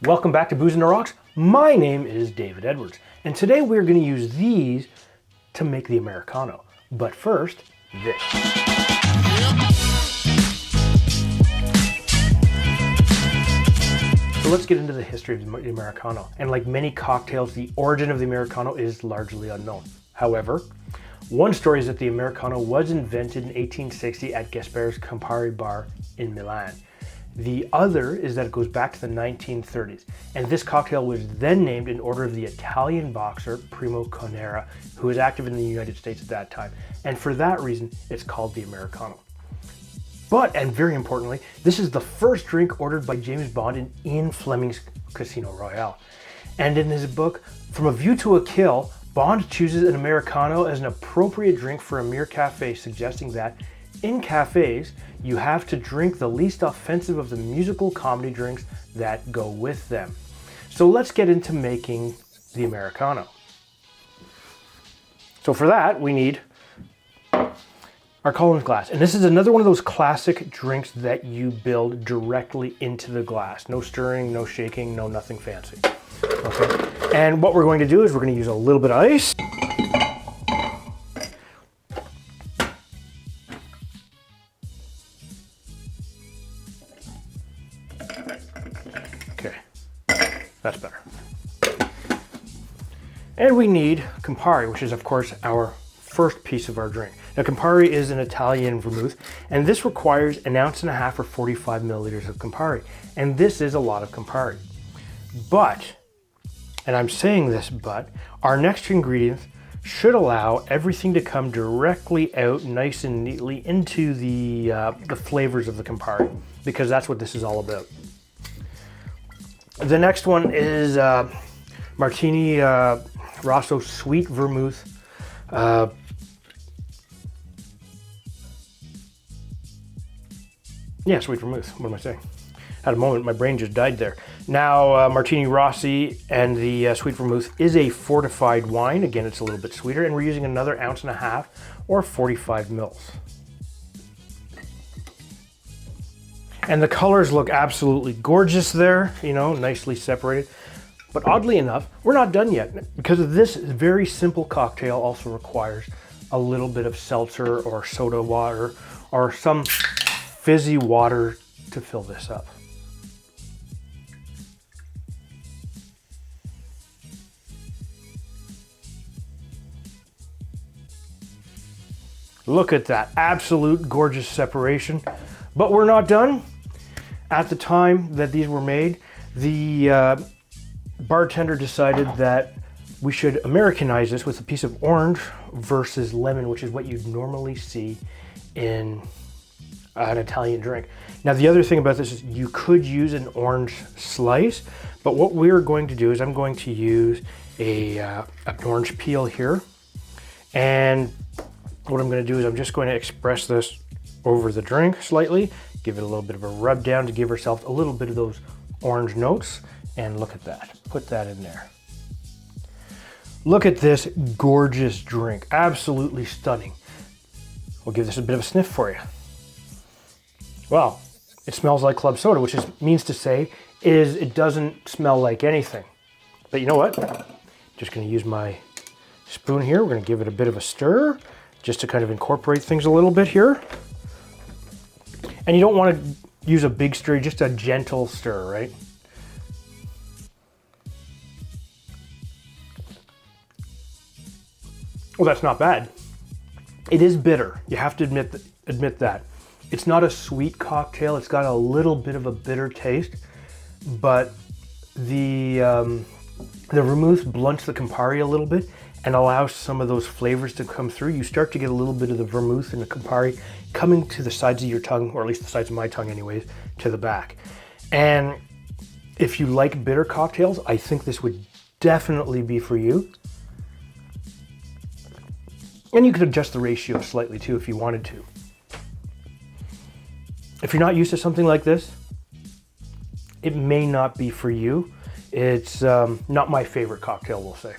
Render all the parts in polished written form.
Welcome back to Booze and the Rocks. My name is David Edwards, and today we're going to use these to make the Americano. But first, this. So let's get into the history of the Americano. And like many cocktails, the origin of the Americano is largely unknown. However, one story is that the Americano was invented in 1860 at Gaspar's Campari bar in Milan. The other is that it goes back to the 1930s, and this cocktail was then named in honor of the Italian boxer Primo Carnera, who was active in the United States at that time, and for that reason it's called the Americano. But, and very importantly, this is the first drink ordered by James Bond in Ian Fleming's Casino Royale. And in his book, From a View to a Kill, Bond chooses an Americano as an appropriate drink for a mere cafe, suggesting that in cafes, you have to drink the least offensive of the musical comedy drinks that go with them. So let's get into making the Americano. So for that, we need our Collins glass. And this is another one of those classic drinks that you build directly into the glass. No stirring, no shaking, no nothing fancy. Okay. And what we're going to do is we're going to use a little bit of ice. Okay, that's better. And we need Campari, which is of course our first piece of our drink. Now Campari is an Italian vermouth, and this requires 1.5 ounces or 45 milliliters of Campari. And this is a lot of Campari. But, and I'm saying this but, our next ingredients should allow everything to come directly out nice and neatly into the flavors of the Campari, because that's what this is all about. The next one is Martini Rosso Sweet Vermouth. Yeah, Sweet Vermouth. What am I saying? At a moment, my brain just died there. Now, Martini Rossi and the Sweet Vermouth is a fortified wine. Again, it's a little bit sweeter, and we're using another 1.5 ounces or 45 mils. And the colors look absolutely gorgeous there, you know, nicely separated. But oddly enough, we're not done yet, because of this very simple cocktail also requires a little bit of seltzer or soda water or some fizzy water to fill this up. Look at that, absolute gorgeous separation. But we're not done. At the time that these were made, the bartender decided that we should Americanize this with a piece of orange versus lemon, which is what you'd normally see in an Italian drink. Now, the other thing about this is you could use an orange slice, but what we're going to do is I'm going to use an orange peel here. And what I'm going to do is I'm just going to express this over the drink slightly, give it a little bit of a rub down to give ourselves a little bit of those orange notes. And look at that, put that in there. Look at this gorgeous drink, absolutely stunning. We'll give this a bit of a sniff for you. Well, it smells like club soda, which means to say is it doesn't smell like anything. But you know what? Just gonna use my spoon here. We're gonna give it a bit of a stir just to kind of incorporate things a little bit here. And you don't want to use a big stir, just a gentle stir, right? Well, that's not bad. It is bitter. You have to admit that. It's not a sweet cocktail. It's got a little bit of a bitter taste, but the vermouth blunts the Campari a little bit and allows some of those flavors to come through. You start to get a little bit of the vermouth and the Campari coming to the sides of your tongue, or at least the sides of my tongue anyways, to the back. And if you like bitter cocktails, I think this would definitely be for you. And you could adjust the ratio slightly too if you wanted to. If you're not used to something like this, it may not be for you. It's not my favorite cocktail, we'll say,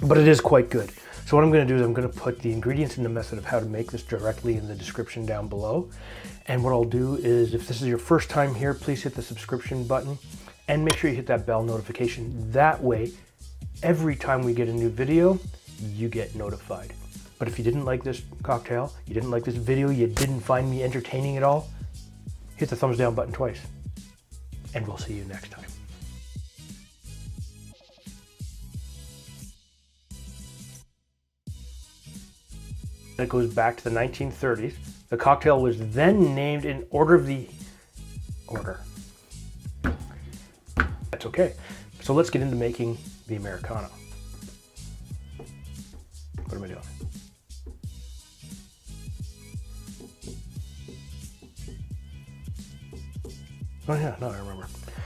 but it is quite good. So what I'm going to do is I'm going to put the ingredients and the method of how to make this directly in the description down below. And what I'll do is, if this is your first time here, please hit the subscription button And make sure you hit that bell notification. That way, every time we get a new video, you get notified. But if you didn't like this cocktail, you didn't like this video, you didn't find me entertaining at all, hit the thumbs down button twice. And we'll see you next time. It goes back to the 1930s. The cocktail was then named in order of the order. That's okay. So let's get into making the Americano. What am I doing? Oh yeah, no, I remember.